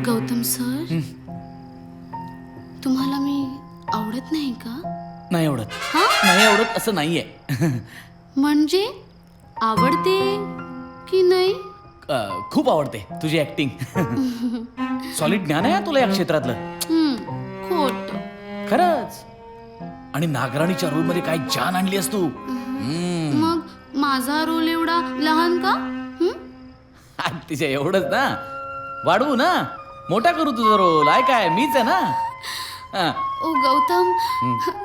Gautam sir, तुम्हाला मी आवडत नाही का? नाही आवडत. हा? नाही आवडत असं नाहीये. म्हणजे आवडते की नाही? खूप आवडते तुझी ऍक्टिंग. सॉलिड ज्ञान आहे तुला या क्षेत्रातलं. खोट. खरंच. आणि नागराणीच्या रोल मध्ये काय जान आणली तू. मग माझा रोल एवढा लहान का? तिच्या एवढंच ना, वाढवू ना, मोठा करू तुझा रोल. आहे काय, मीच आहे ना. ओ गौतम,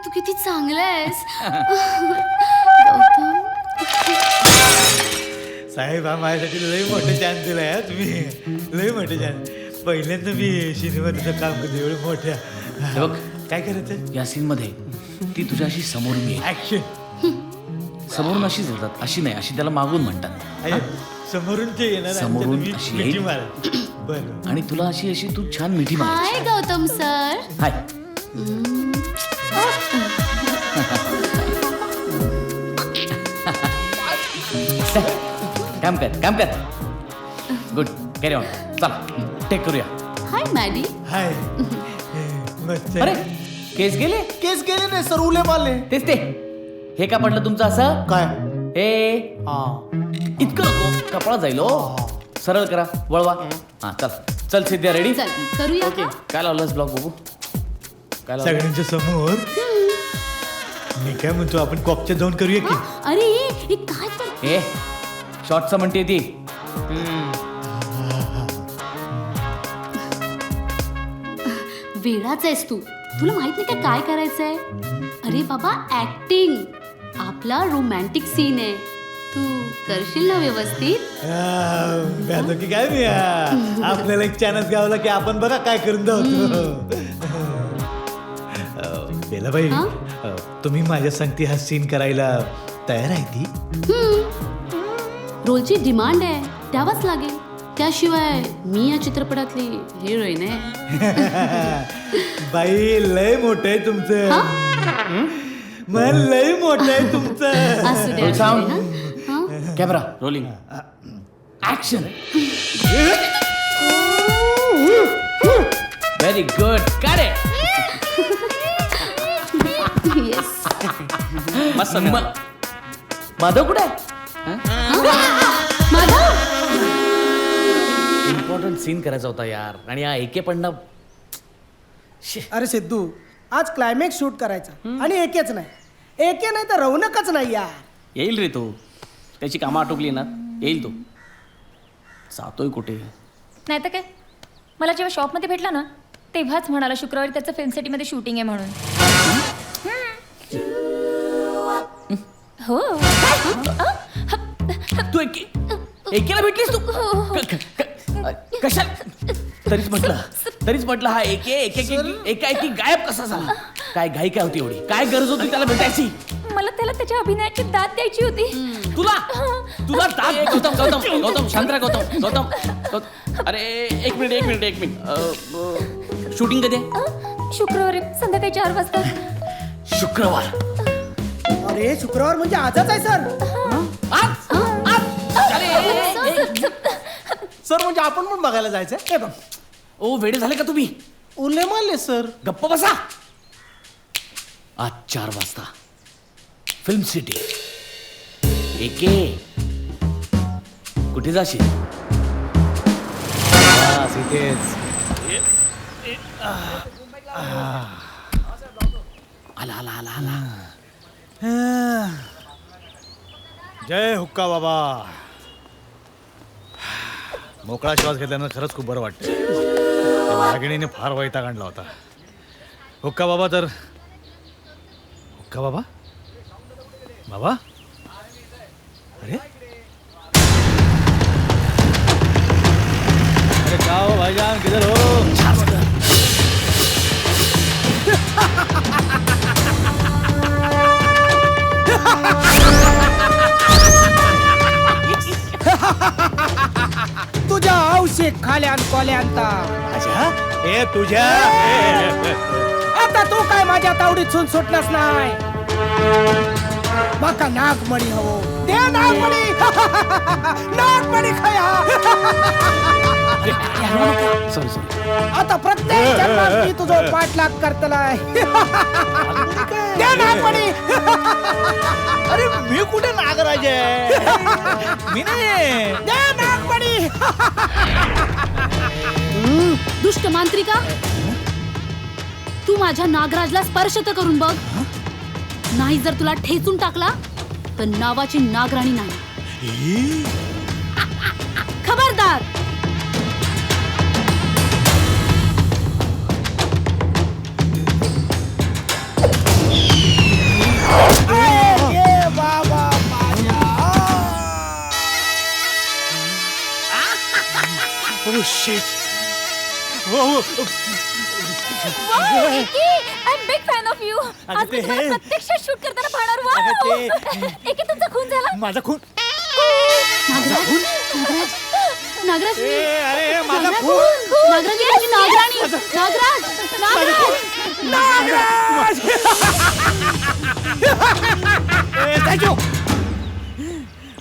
तू किती चांगला आहेस. गौतम साहेब, हा माझ्यासाठी लय मोठं चान्स दिलाय तुम्ही. लय मोठं चान्स. पहिल्यांदा मी सिनेमाचं काम करतो एवढं मोठ्या. हे बघ, काय करायचं? या सीन मध्ये ती तुझ्याशी समोरून येईल. ऍक्शन. समोरून अशीच येतात, अशी नाही, अशी त्याला मागून म्हणतात. समोरून ते येणार, समोरून मी अशी मिठी येईल. मारा. बरं. आणि तुला अशी अशी तू छान मिठी मार. हाय गौतम सर. हाय. काम कर, काम कर. Good, carry on. चला टेक करूया. हाय मॅडी. हाय. मस्त. अरे केस गेले. केस गेले नाही सर, उले मारले. तेच ते. हे का पडलं तुमचं असं? काय? हे इतकं नको, कपाळात जाईल. सरळ करा, वळवा. हा चल चल. सिद्ध्या रेडी? चल करूया का? काय लावलंस ब्लॉग बघू? काय लावलं? सगळ्यांच्या समोर मी काय म्हणतो, आपण कॉपच्या जाऊन करूया की? अरे हे काय कर. ए शॉर्टचं म्हणते ती. वेडाच आहेस तू. तुला माहित नाही का काय करायचंय? अरे बाबा, ऍक्टिंग. आपला रोमॅन्टिक सीन आहे. तू करशील ना व्यवस्थित? की काय मी आपल्याला एक चान्स गावला की आपण बघा काय करून जाऊ. बेला बाई, तुम्ही माझ्या संगती हा सीन करायला तयार आहे ती? रोलची डिमांड आहे, द्यावाच लागेल. त्याशिवाय मी या चित्रपटातली हिरोईन आहे. बाई लय मोठं आहे तुमचं. मन लय मोठं आहे तुमचं. असू दे, असू दे ना. Camera rolling. Action. Very good. काढे. येस. मस्त. माधव कुठे आहे? माधव. इम्पॉर्टंट सीन करायचा होता यार. आणि हा एके पण अरे सिद्धू, आज क्लायमॅक्स शूट करायचा आणि एकेच नाही. एके नाही तर रौनकच नाही यार. येईल रे तो. त्याची कामं आटोपली ना, येईल तो. जातोय कुठे? नाही तर काय, मला जेव्हा शॉपमध्ये भेटला ना तेव्हाच म्हणाला शुक्रवारी त्याचं फिल्म सिटीमध्ये शूटिंग आहे म्हणून. हो. तू एकेला भेटलीस तू? कशा? तरीच म्हटलं हा एकाएकी गायब कसा झाला? काय घाई काय होती एवढी? काय गरज होती त्याला भेटायची? मला त्याला त्याच्या अभिनयाची दाद द्यायची होती. तुला दाद? गौतम शांत राहा. गौतम. अरे एक मिनिट. शूटिंग कधी आहे? शुक्रवारी संध्याकाळी 4 वाजता. शुक्रवार? अरे शुक्रवार म्हणजे आजच आहे सर. सर म्हणजे आपण पण बघायला जायचंय. हे बघ, ओ वेडे झाले का तुम्ही? उले मारले सर. गप्प बसा. आज 4 वाजता फिल्म सिटी. एके कुठे जाशील? आला. जय हुक्का बाबा. मोकळा श्वास घेतल्यानं खरंच खूप बरं वाटतं. त्या वाघिणीने फार वैताग आणला होता. हुक्का बाबा तर हुक्का बाबा. बाबा, अरे अरे क्या हो भाईजान, किधर हो? तुझ्या औषध खाल्यान कोल्यांता अच्छा ए तुझ्या आता तू काय माझ्या तावडीत सुटलास नाही माका नागमणी हवो दे नागमणी नागमणी खाया सॉरी सॉरी आता प्रत्येक जन्मात मी तुझो पाठलाग करतलाय दे नागमणी अरे मी कुठे नागराज आहे मी नाही दे नागमणी दुष्ट मांत्रिका, तू माझ्या नागराजला स्पर्श तर करून बघ. नाही जर तुला ठेचून टाकला तर नावाची नागराणी नाही. खबरदार. ए बाबा माझ्या Oh shit. I am big fan of you. आज मी तुम्हाला प्रत्यक्षात शूट करताना पाहणार. वाव. एके तुमचा खून झाला. माझा खून नागराज, नागराज, नागराज, अरे माझा नागराज, खून नागराज यांची नागराणी. नागराज, नागराज. थँक्यू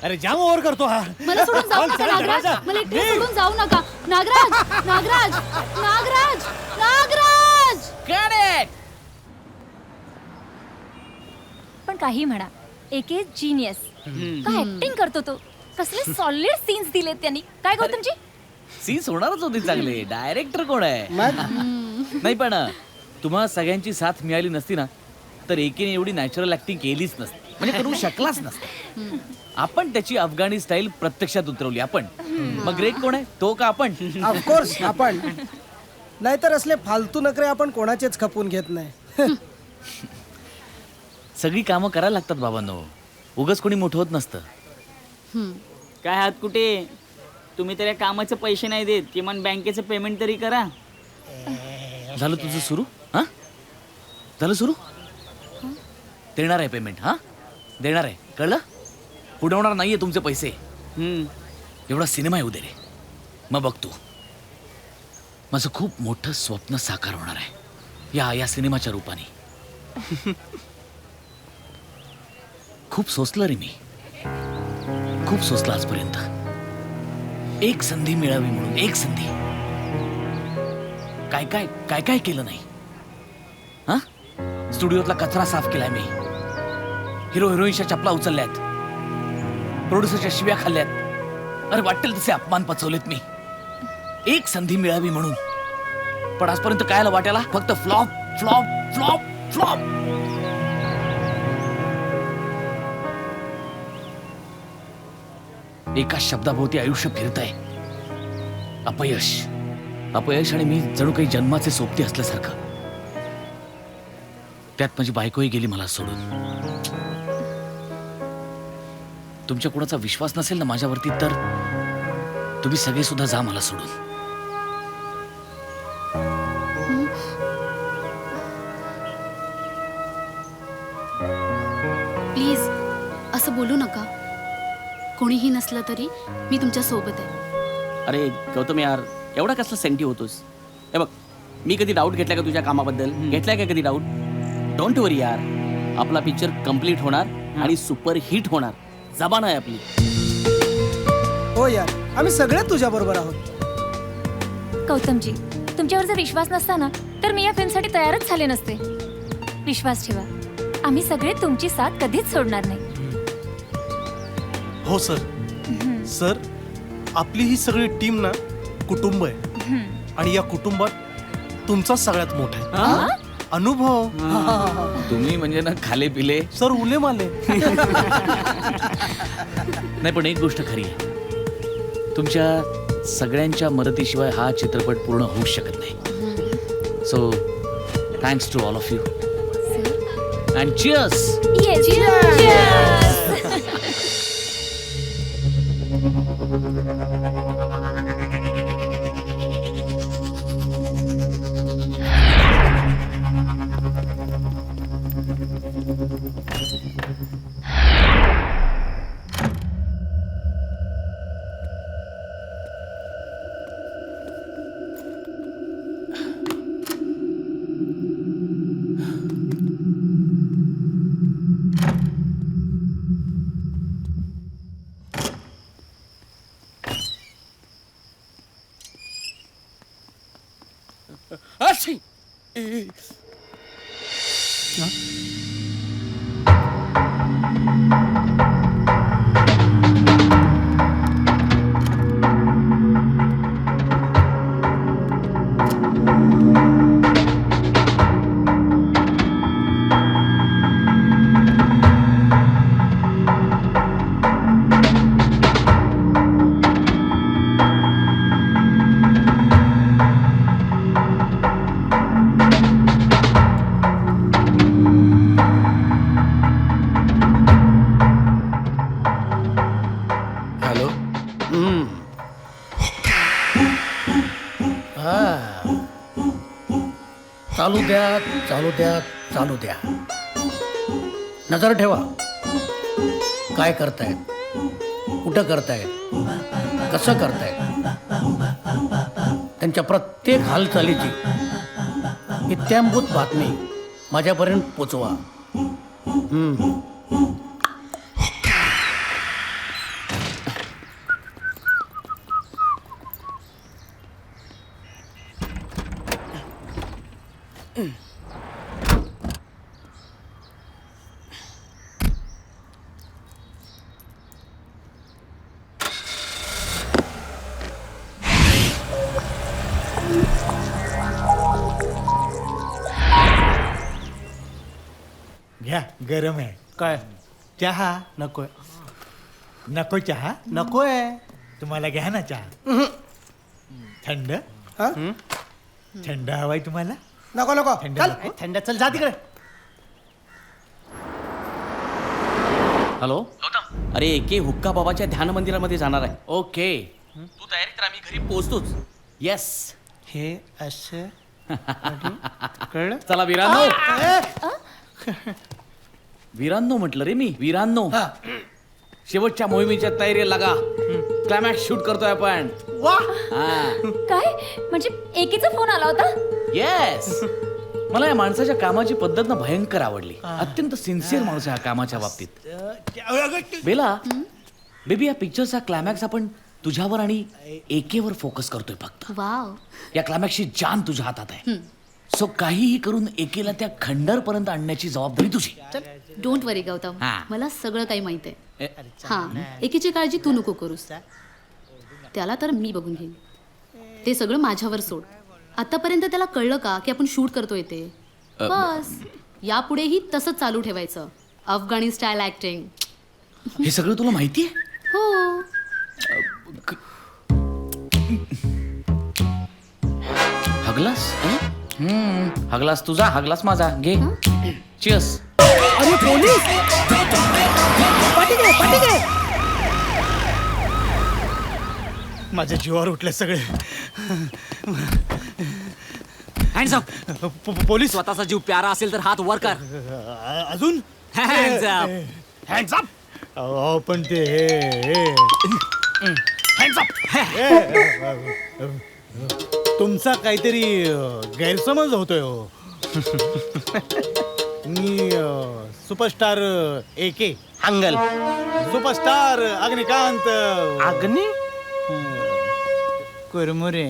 अरे जाम ओव्हर करतो हा मला सोडून जाऊ नका नागराज. मला एकटे सोडून जाऊ नका. नागराज, नागराज, नागराज, नागराज. करेक्ट. पण काही म्हणा, एके जीनियस. काय ऍक्टिंग करतो तो. कसले सॉलिड सीन्स दिलेत त्यांनी. काय गौतमजी? सीन्स होणारच होते चांगले. डायरेक्टर कोण आहे? नाही पण तुम्हा सगळ्यांची साथ मिळाली नसती ना तर एकेने एवढी नॅचरल ऍक्टिंग केलीच नसती. म्हणजे करू शकलाच नसता. आपण त्याची अफगाणी स्टाईल प्रत्यक्षात उतरवली आपण. मग ग्रेट कोण आहे? तो का आपण? ऑफकोर्स आपण नाहीतर असले फालतू नखरे आपण कोणाचेच खपून घेत नाही. सगळी कामं करायला लागतात बाबांनो. उगाच कोणी मोठं होत नसतं. काय हात कुठे? तुम्ही तर या कामाचे पैसे नाही देत. किमान बँकेचं पेमेंट तरी करा. झालं तुझं सुरू? हा झालं सुरू? देणार आहे पेमेंट. हा देणार आहे, कळलं? बुडवणार नाहीये तुमचे पैसे. एवढा सिनेमा येऊ दे रे, मग बघ तू. माझं खूप मोठं स्वप्न साकार होणार आहे या सिनेमाच्या रूपाने. खूप सोसलं रे मी, खूप सोसलं आजपर्यंत. एक संधी मिळावी म्हणून, एक संधी. काय काय काय काय केलं नाही. हा स्टुडिओतला कचरा साफ केलाय मी. हिरो हिरोईनच्या चपला उचलल्यात, प्रोड्युसरच्या शिव्या खाल्ल्यात. अरे वाटेल तसे अपमान पचवलेत मी, एक संधी मिळावी म्हणून. पण आजपर्यंत कायला वाट्याला फक्त फ्लॉप फ्लॉप फ्लॉप फ्लॉप. एका शब्दाभोवती आयुष्य फिरतंय. अपयश अपयश आणि मी जणू काही जन्माचे सोबती असल्यासारखं. त्यात माझी बायकोही गेली मला सोडून. तुमच्या कोणाचा विश्वास नसेल ना माझ्यावरती तर तुम्ही सगळे सुद्धा जा मला सोडून. प्लीज असं बोलू नका. कोणीही नसलं तरी मी तुमच्या सोबत आहे. अरे गौतम यार, एवढा कसला सेंटी होतोस? हे बघ, मी कधी डाऊट घेतला का तुझ्या कामाबद्दल? घेतलाय का कधी डाऊट? डोंट वरी यार, आपला पिक्चर कम्प्लीट होणार आणि सुपर हिट होणार. जबान आहे आपली. हो यार, आम्ही सगळे तुझ्या बरोबर आहोत. गौतमजी, तुमच्यावर जर विश्वास नसता ना तर मी या फिल्मसाठी तयारच झाले नसते. विश्वास ठेवा, आम्ही सगळे तुमची साथ कधीच सोडणार नाही. हो सर. सर, आपली ही सगळी टीम ना कुटुंब आहे आणि या कुटुंबात तुमचा सगळ्यात मोठा आहे अनुभव. तुम्ही म्हणजे ना खाले पिले. सर उले माले. नाही पण एक गोष्ट खरी आहे, तुमच्या सगळ्यांच्या मदतीशिवाय हा चित्रपट पूर्ण होऊ शकत नाही. So thanks to all of you and cheers. Yes. अशी. हॅलो. हा, चालू द्या चालू द्या चालू द्या. नजर ठेवा, काय करतायत, कुठं करतायत, कसं करतायत. त्यांच्या प्रत्येक हालचालीची इत्याभूत बातमी माझ्यापर्यंत पोचवा. घ्या, गरम आहे. काय चहा नकोय. नको चहा? नकोय. तुम्हाला घ्या ना चहा. थंड? हा? थंड हवाय तुम्हाला? नको नको थंड चल. नको? थंड चल जा तिकडे. हॅलो अरे एके हुक्का बाबाच्या ध्यान मंदिरामध्ये जाणार आहे. ओके. तू तयारी तर आम्ही घरी पोहोचतोच. येस. हे असं कळलं. चला वीरांनो. वीरांनो म्हटलं रे मी. वीरांनो, शेवटच्या मोहिमेच्या तयारी लागा. क्लायमॅक्स शूट करतोय आपण. काय म्हणजे एकीचा फोन आला होता? येस. मला या माणसाच्या कामाची पद्धत ना भयंकर आवडली. अत्यंत सिन्सिअर माणूस आहे हा कामाच्या बाबतीत. बेला बेबी, या पिक्चरचा क्लायमॅक्स आपण तुझ्यावर आणि एकेवर फोकस करतोय फक्त. वाव. या क्लायमॅक्सची जान तुझ्या हातात आहे. सो काहीही करून एकेला त्या खंडर पर्यंत आणण्याची जबाबदारी तुझी. डोंट वरी गौतम, हा. मला सगळं काही माहित आहे. हा, एकीची काळजी तू नको करूस. त्याला तर मी बघून घेईन. ते सगळं माझ्यावर सोड. आतापर्यंत त्याला कळलं का की आपण शूट करतोय ते? बस यापुढेही तसंच चालू ठेवायचं. अफगाणी स्टाईल ऍक्टिंग. हे सगळं तुला माहिती आहे? हो. हगलास? हगलास तुझा, हगलास माझा. घे. चिअर्स. अरे पोलीस! पाठी घे. माझ्या जीवावर उठले सगळे. Hands up. पोलीस स्वतःचा जीव प्यारा असेल तर हात वर कर. अजून हँड्स अप. Hands up. अहो, पण ते हँड्स अप. तुमचा काहीतरी गैरसमज होतोय हो. मी सुपरस्टार एके हंगल. सुपरस्टार अग्निकांत अग्नी. कुरमुरे.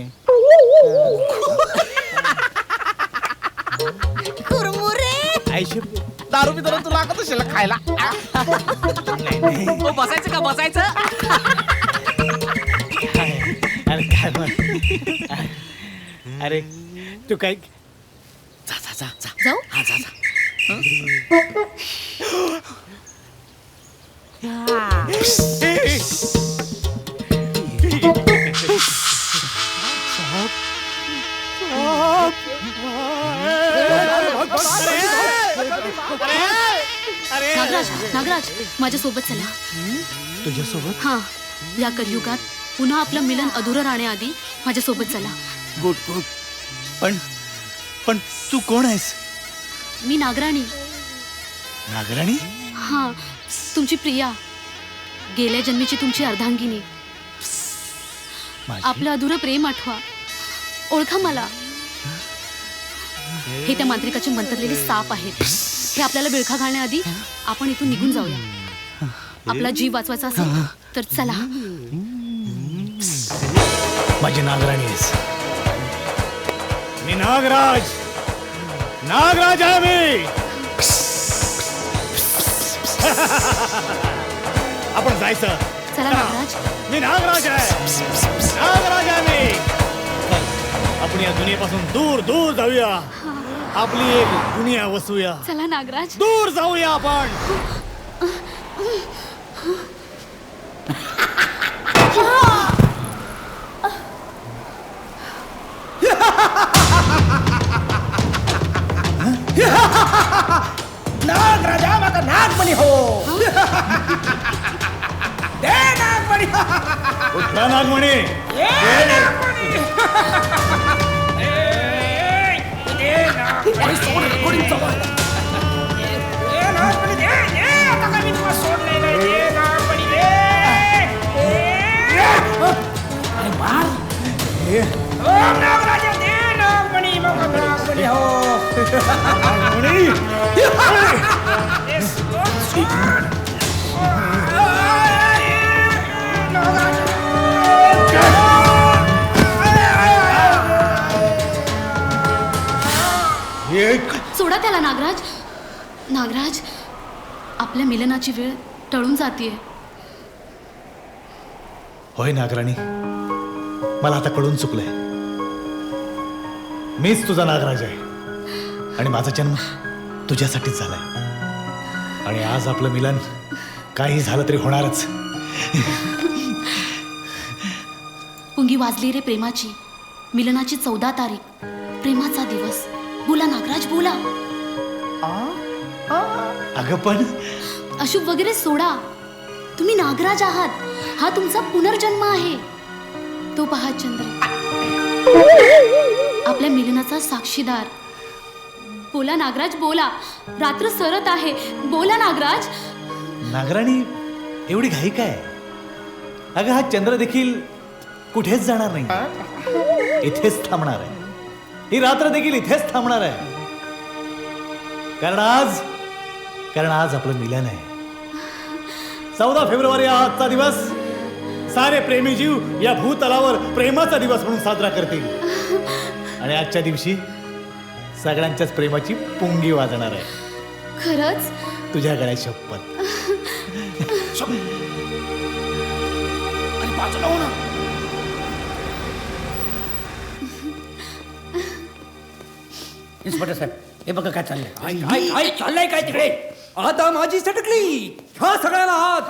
आयशे दारू बी तुला लागत असेल खायला. ओ, बसायचं का बसायचं? अरे काय म्हण. अरे तू काय जा जा जा जा. जाऊ. हा जा जा. नागराज, नागराज, माझ्या सोबत चला. तुझ्यासोबत? हा, या कलियुगात पुन्हा आपलं मिलन अधुरं राहण्याआधी माझ्या सोबत चला. Good good. पण तू कोण आहेस? मी नागराणी. नागराणी? हा, तुमची प्रिया. गेल्या जन्मीची तुमची अर्धांगिनी. आपलं अधुरं प्रेम आठवा. ओळखा मला. हे त्या मांत्रिकाचे मंत्रलेले साप आहेत. हे आपल्याला बिळखा घालण्याआधी आपण इथून निघून जाऊया. आपला जीव वाचवायचा असेल तर चला. माझी नागराणी आहेस. मी नागराज, नागराज आहे मी. आपण जायचं. चला नागराज. मी नागराज आहे, नागराज आहे मी. आपण या दुनियेपासून दूर दूर जाऊया. आपली एक दुनिया वसूया. चला नागराज. दूर जाऊया आपण. नागराजा माका नागमणी हो. दे नागमणी. कुठला नागमणी? सोडा त्याला नागराज. नागराज, आपल्या मिलनाची वेळ टळून जातीये. होय नागराणी, मला आता कळून चुकलंय. मीच तुझा नागराज आहे आणि माझा जन्म तुझ्यासाठीच झालाय. आणि आज आपलं मिलन काही झालं तरी होणारच. पुंगी वाजली रे प्रेमाची, मिलनाची 14 तारीख, प्रेमाचा दिवस. बोला नागराज, बोला. अगं पण अशुभ वगैरे सोडा. तुम्ही नागराज आहात. हा तुमचा पुनर्जन्म आहे. तो पहा चंद्र, आपल्या मिलनाचा साक्षीदार. बोला नागराज, बोला. रात्र सरत आहे. बोला नागराज. नागराणी, एवढी घाई काय? अगं हा चंद्र देखील कुठेच जाणार नाही, इथेच थांबणार आहे. ही रात्र देखील इथेच थांबणार आहे. कारण आज आपलं मिलन आहे. 14 फेब्रुवारी हा आजचा दिवस सारे प्रेमी जीव या भूतलावर प्रेमाचा दिवस म्हणून साजरा करतील. आणि आजच्या दिवशी सगळ्यांच्याच प्रेमाची पुंगी वाजणार आहे. खरंच? तुझ्या गळ्यात शपथ. इन्स्पेक्टर साहेब, हे बघा काय चाललंय. काय चाललंय काय तिकडे? आता माझी सटकली. हा सगळ्याला हात.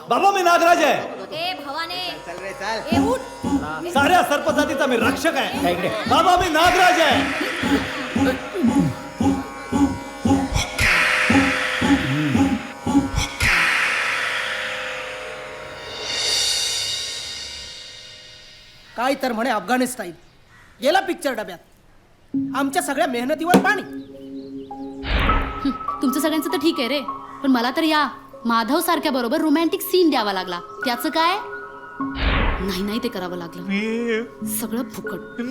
बाबा मी नागराज आहे. साऱ्या सर्प जातीचा मी रक्षक आहे. बाबा मी नागराज आहे. काय तर म्हणे अफगाणिस्तान गेला पिक्चर डब्यात. आमच्या सगळ्या मेहनतीवर पाणी. तुमचं सगळ्यांचं तर ठीक आहे रे, पण मला तर या माधव सारख्या बरोबर रोमॅन्टिक सीन द्यावा लागला. त्याचं काय? नाही ते करावं लागलं. सगळं फुकट.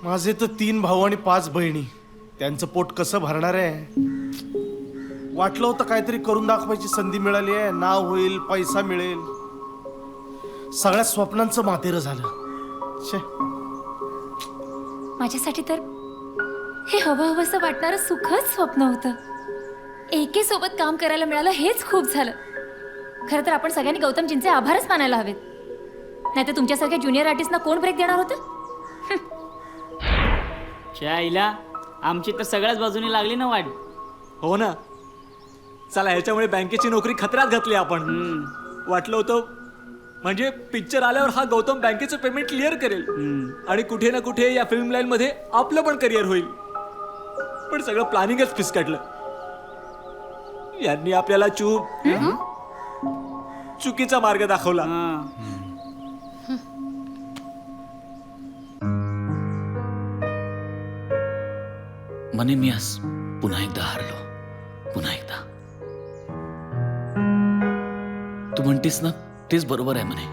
माझे तर 3 भाऊ आणि 5 बहिणी. त्यांचं पोट कसं भरणार आहे? वाटलं होतं काहीतरी करून दाखवायची संधी मिळाली आहे. नाव होईल, पैसा मिळेल. सगळ्या स्वप्नांचं मातेरं झालं. छे. माझ्यासाठी तर हे हवंसं वाटणारं सुखच स्वप्न होतं. एके सोबत काम करायला मिळालं हेच खूप झालं. खरं तर आपण सगळ्यांनी गौतमजींचे आभारच मानायला हवेत. नाहीतर तुमच्यासारख्या ज्युनियर आर्टिस्टना कोण ब्रेक देणार होतं? आईला आमची तर सगळ्याच बाजूने लागली ना वाट. हो ना. चला ह्याच्यामुळे बँकेची नोकरी खतऱ्यात घातली आपण. वाटलं होतं म्हणजे पिक्चर आल्यावर हा गौतम बँकेचं पेमेंट क्लिअर करेल आणि कुठे ना कुठे या फिल्म लाईन मध्ये आपलं पण करिअर होईल. पण सगळं प्लॅनिंगच फिसकटलं. यांनी आपल्याला चुकीचा मार्ग दाखवला. म्हणे मी आज पुन्हा एकदा हारलो. पुन्हा एकदा. तू म्हणतेस ना तेच बरोबर आहे म्हणे.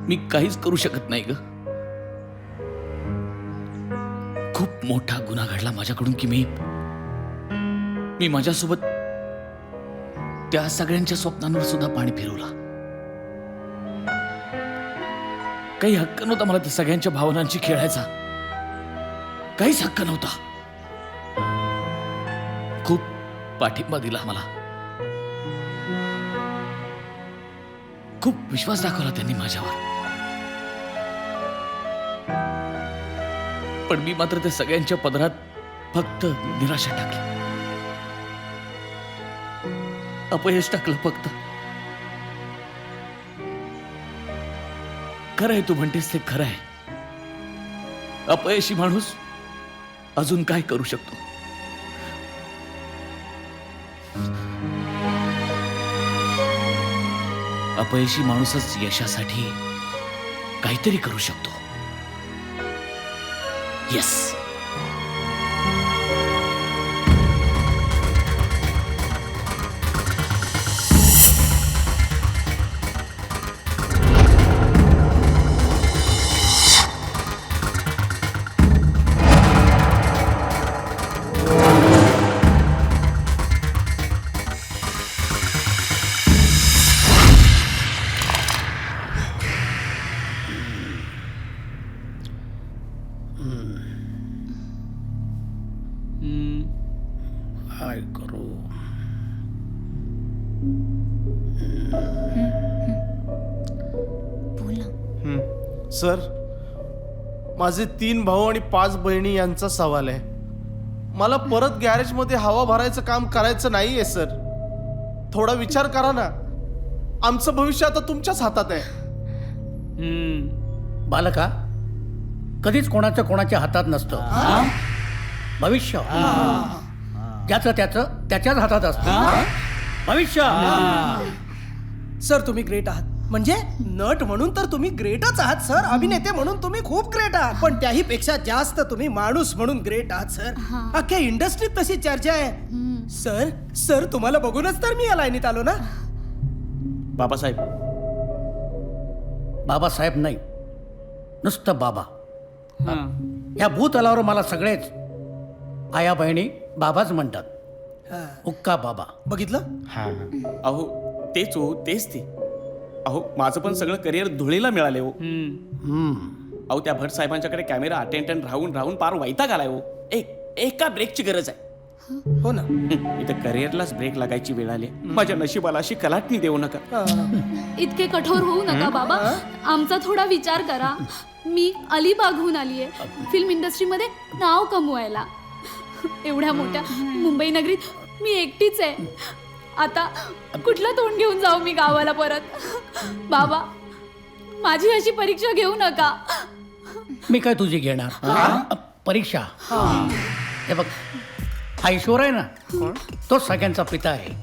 मी काहीच करू शकत नाही ग. खूप मोठा गुन्हा घडला माझ्याकडून की मी माझ्यासोबत त्या सगळ्यांच्या स्वप्नांवर सुद्धा पाणी फिरवलं. काही हक्क नव्हता मला त्या सगळ्यांच्या भावनांची खेळायचा. काहीच हक्क नव्हता. खूप पाठिंबा दिला मला, खूप विश्वास दाखवला त्यांनी माझ्यावर. पण मी मात्र त्या सगळ्यांच्या पदरात फक्त निराशा टाकली, अपयश टाकलं फक्त. खरं आहे तू म्हणतेस ते खरं आहे. अपयशी माणूस अजून काय करू शकतो? अपयशी माणूसच यशासाठी काहीतरी करू शकतो. येस. काय करू? सर, माझे 3 भाऊ आणि 5 बहिणी यांचा सवाल आहे. मला परत गॅरेजमध्ये हवा भरायचं काम करायचं नाहीये सर. थोडा विचार करा ना. आमचं भविष्य आता तुमच्याच हातात आहे. बालका, कधीच कोणाचं कोणाच्या हातात नसतं. भविष्य ज्याचं त्याचं त्याच्याच हातात असतं. भविष्य. सर तुम्ही ग्रेट आहात. म्हणजे नट म्हणून तर तुम्ही ग्रेटच आहात सर. अभिनेते म्हणून तुम्ही खूप ग्रेट आहात. पण त्याही पेक्षा जास्त तुम्ही माणूस म्हणून ग्रेट आहात सर. अख्ख्या इंडस्ट्रीत तशी चर्चा आहे सर. सर तुम्हाला बघूनच तर मी या लाईनीत आलो ना. बाबासाहेब. बाबासाहेब नाही, नुसतं बाबा. हां. या भूतलावर मला सगळेच आया बहिणी बाबाच म्हणतात. हुक्का बाबा. बघितलं. अहो तेच हो, तेच ते. अहो माझं पण सगळं करिअर धुळीला मिळाले हो. अहो त्या भट साहेबांच्याकडे कॅमेरा अटेंडंट राहून राहून पार वैताग आलाय हो. एका ब्रेकची गरज आहे. हो ना. इथं करिअरलाच ब्रेक लागायची वेळ आली. माझ्या नशिबाला अशी कलाटणी देऊ नका. इतके कठोर होऊ नका बाबा. आमचा थोडा विचार करा. मी अलिबागहून आलीये फिल्म इंडस्ट्रीमध्ये नाव कमवायला. एवढ्या मोठ्या मुंबई नगरीत मी एकटीच आहे. आता कुठलं तोंड घेऊन जाऊ मी गावाला परत? बाबा माझी अशी परीक्षा घेऊ नका. मी काय तुझी घेणार परीक्षा? हे बघ, हा ईश्वर आहे ना, तो सगळ्यांचा पिता आहे.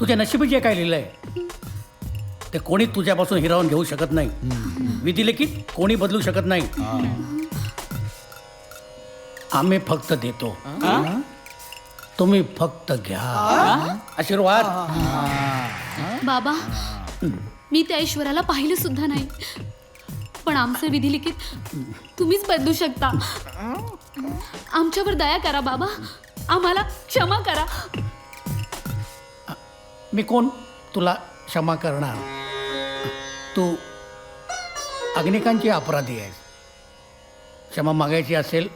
तुझ्या नशिबी जे काय लिहिलंय ते कोणी तुझ्यापासून हिरावून घेऊ शकत नाही. विधी लिखित कोणी बदलू शकत नाही. आम्ही फक्त देतो, तुम्ही फक्त घ्या. आशीर्वाद. बाबा मी त्या ईश्वराला पाहिलं सुद्धा नाही, पण आमचं विधी लिखित तुम्हीच बदलू शकता. आमच्यावर दया करा बाबा. आम्हाला क्षमा करा. मी कोण तुला क्षमा करणार? तू अग्निकांची अपराधी आहेस. क्षमा मागायची असेल.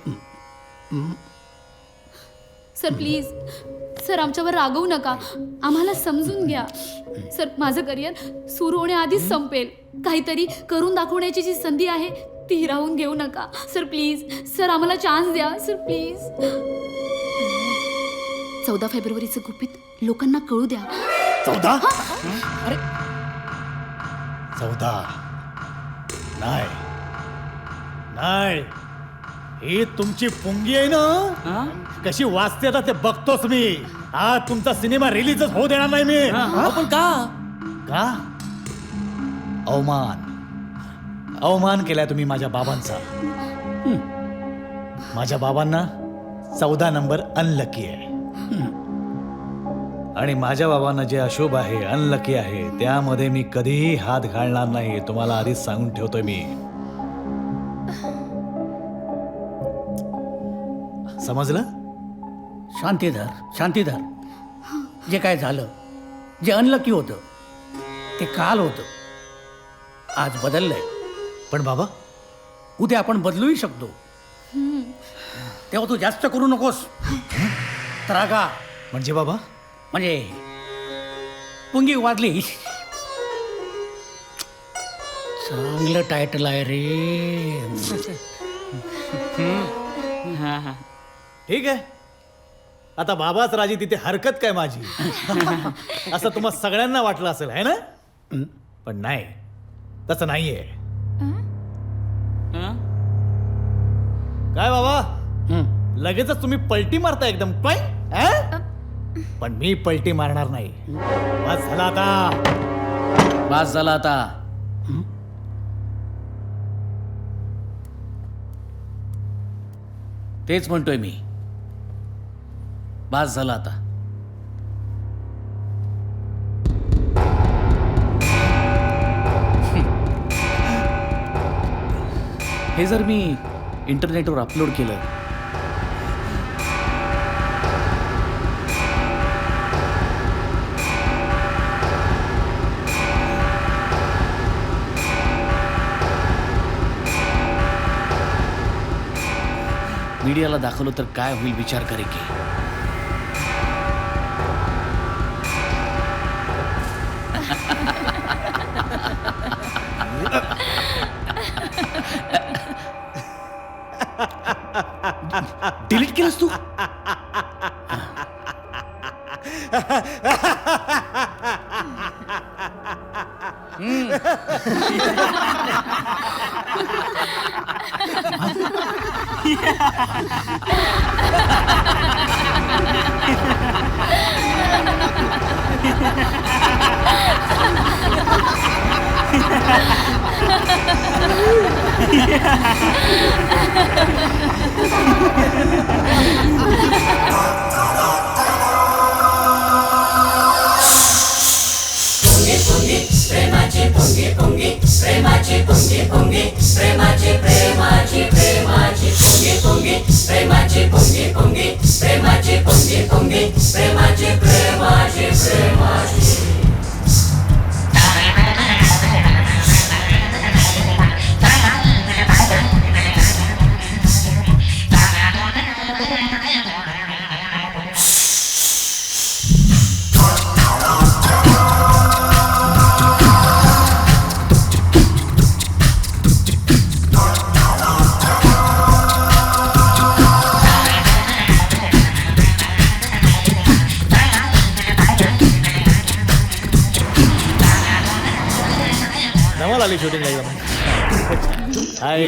सर प्लीज सर आमच्यावर रागवू नका. आम्हाला समजून घ्या. सर माझं करिअर सुरू होण्याआधीच संपेल. काहीतरी करून दाखवण्याची जी संधी आहे ती हिरावून घेऊ नका. सर प्लीज सर आम्हाला चान्स द्या. Sir please. 14 फेब्रुवारीचं गुपित लोकांना कळू द्या. 14? अरे 14 नाही नाही, ही तुमची पुंगी आहे ना, कशी वाचते आता ते बघतोच मी. हा तुमचा सिनेमा रिलीजच होऊ देणार नाही मी. पण का? का? अवमान केलाय तुम्ही माझ्या बाबांचा. माझ्या बाबांना 14 नंबर अनलकी आहे. आणि माझ्या बाबांना जे अशुभ आहे, अनलकी आहे, त्यामध्ये मी कधीही हात घालणार नाही. तुम्हाला आधीच सांगून ठेवतोय मी. समजलं? शांती धर, शांती धर. जे काय झालं जे अनलकी होतं ते काल होतं, आज बदललंय. पण बाबा, उद्या आपण बदलूही शकतो. तेव्हा तू जास्त करू नकोस. त्रागा म्हणजे बाबा, म्हणजे पुंगी वाजली. चांगलं टायटल आहे रे. ठीक आहे. आता बाबाच राजी तिथे हरकत काय माझी, असं तुम्हा सगळ्यांना वाटलं असेल है ना. पण नाही, तसं नाहीये. काय बाबा, लगेचच तुम्ही पलटी मारता एकदम काय? पण मी पलटी मारणार नाही. बस झाला आता. बास झाला आता. तेच म्हणतोय मी. बास झाला आता. हे जर मी इंटरनेटवर अपलोड केलं मीडियाला दाखवलं तर काय होईल विचार करे की. डिलीट केलंस तू? धमाल आली शूटिंग एकदम. हाय,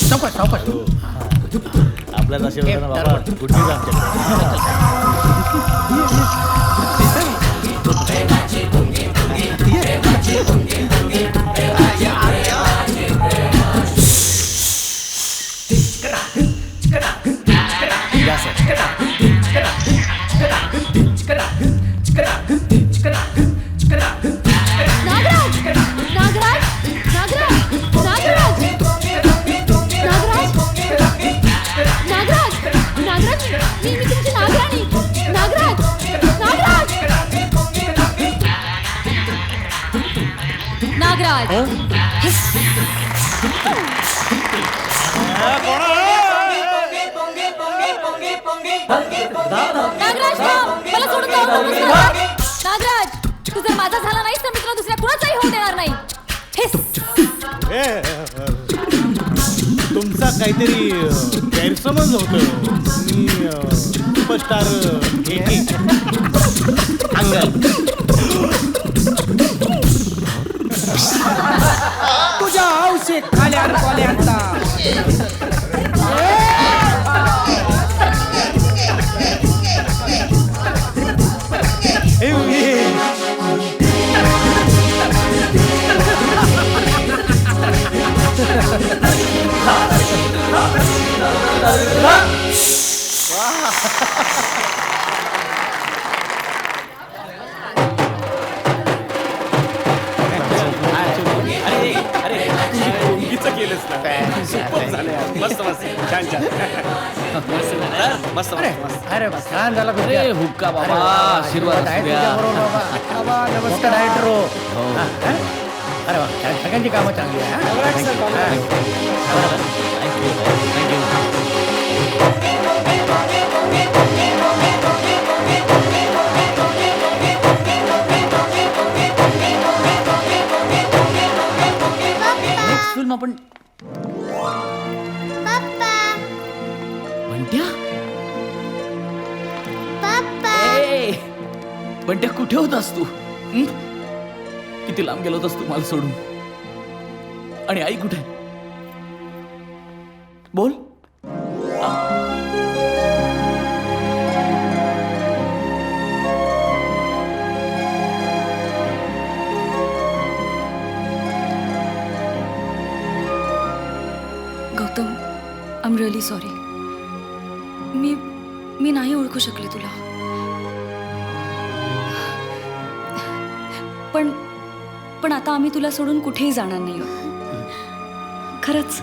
सावकाश सावकाश. आपल्याच आशीर्वाद ना बाबा. गुड न्यूज नागराज नागराज थांब. मला सोडून जाऊ नकोस नागराज. तू जर माझा झाला नाहीस तर मी तुला दुसऱ्या कुणाचाही होऊ देणार नाही. तुमचा काहीतरी गैरसमज होतो. मी सुपरस्टार तुझ्या औषध खाल्यार कोल्यांचा. मस्त मस्त छान छान. मस्त अरे अरे छान झाला पिक्चर. अरे हुक्का बाबा, अरे वा, वा, आशीर्वाद आहे असू द्या. तुझ्याबरोबर बाबा. बाबा मोठा नमस्कार. डायरेक्टर हो. हा, हा? अरे वा छान, सगळ्यांची कामं चांगली आहे हा? Congrats, sir, congrats. Next film आपण बंट्या ए, बंट्या कुठे होतास तू हं? किती लांब गेलो होतास तू मला सोडून आणि आई कुठे बोल Gautam I am really sorry. मी नाही ओळखू शकले तुला. पण आता आम्ही तुला सोडून कुठेही जाणार नाही आहोत. खरंच.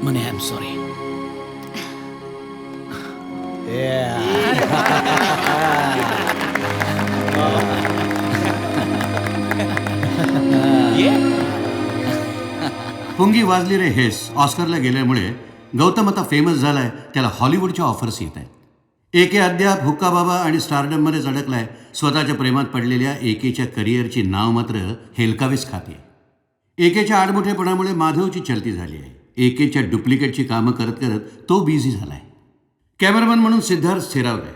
म्हणे आय एम सॉरी पुंगी वाजली रे हेस ऑस्करला गेल्यामुळे गौतम आता फेमस झालाय. त्याला हॉलिवूडच्या ऑफर्स येत आहेत. एके अद्याप हुक्का बाबा आणि स्टारडममध्येच अडकलाय. स्वतःच्या प्रेमात पडलेल्या एकेच्या करिअरची नाव मात्र हेलकावीच खाते. एकेच्या आडमुठेपणामुळे माधवची चलती झाली आहे. एकेच्या डुप्लिकेटची कामं करत करत तो बिझी झालाय. कॅमेरामन म्हणून सिद्धार्थ स्थिरावलाय.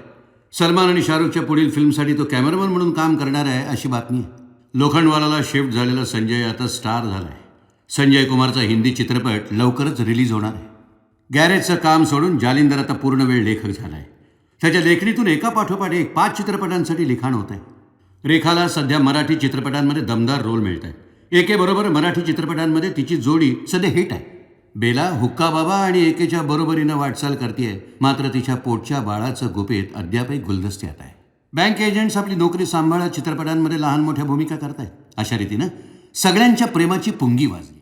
सलमान आणि शाहरुखच्या पुढील फिल्मसाठी तो कॅमेरामन म्हणून काम करणार आहे अशी बातमी आहे. लोखंडवालाला शिफ्ट झालेला संजय आता स्टार झालाय. संजय कुमारचा हिंदी चित्रपट लवकरच रिलीज होणार आहे. गॅरेजचं काम सोडून जालिंदर आता पूर्ण वेळ लेखक झालाय. त्याच्या लेखणीतून एका पाठोपाठ एक 5 चित्रपटांसाठी लिखाण होत आहे. रेखाला सध्या मराठी चित्रपटांमध्ये दमदार रोल मिळत आहे. एकेबरोबर मराठी चित्रपटांमध्ये तिची जोडी सध्या हिट आहे. बेला हुक्का बाबा आणि एकेच्या बरोबरीनं वाटचाल करते. मात्र तिच्या पोटच्या बाळाचं गुपित अद्यापही गुलदस्त्यात आहे. बँक एजंट्स आपली नोकरी सांभाळत चित्रपटांमध्ये लहान मोठ्या भूमिका करतायत. अशा रीतीनं सगळ्यांच्या प्रेमाची पुंगी वाजली.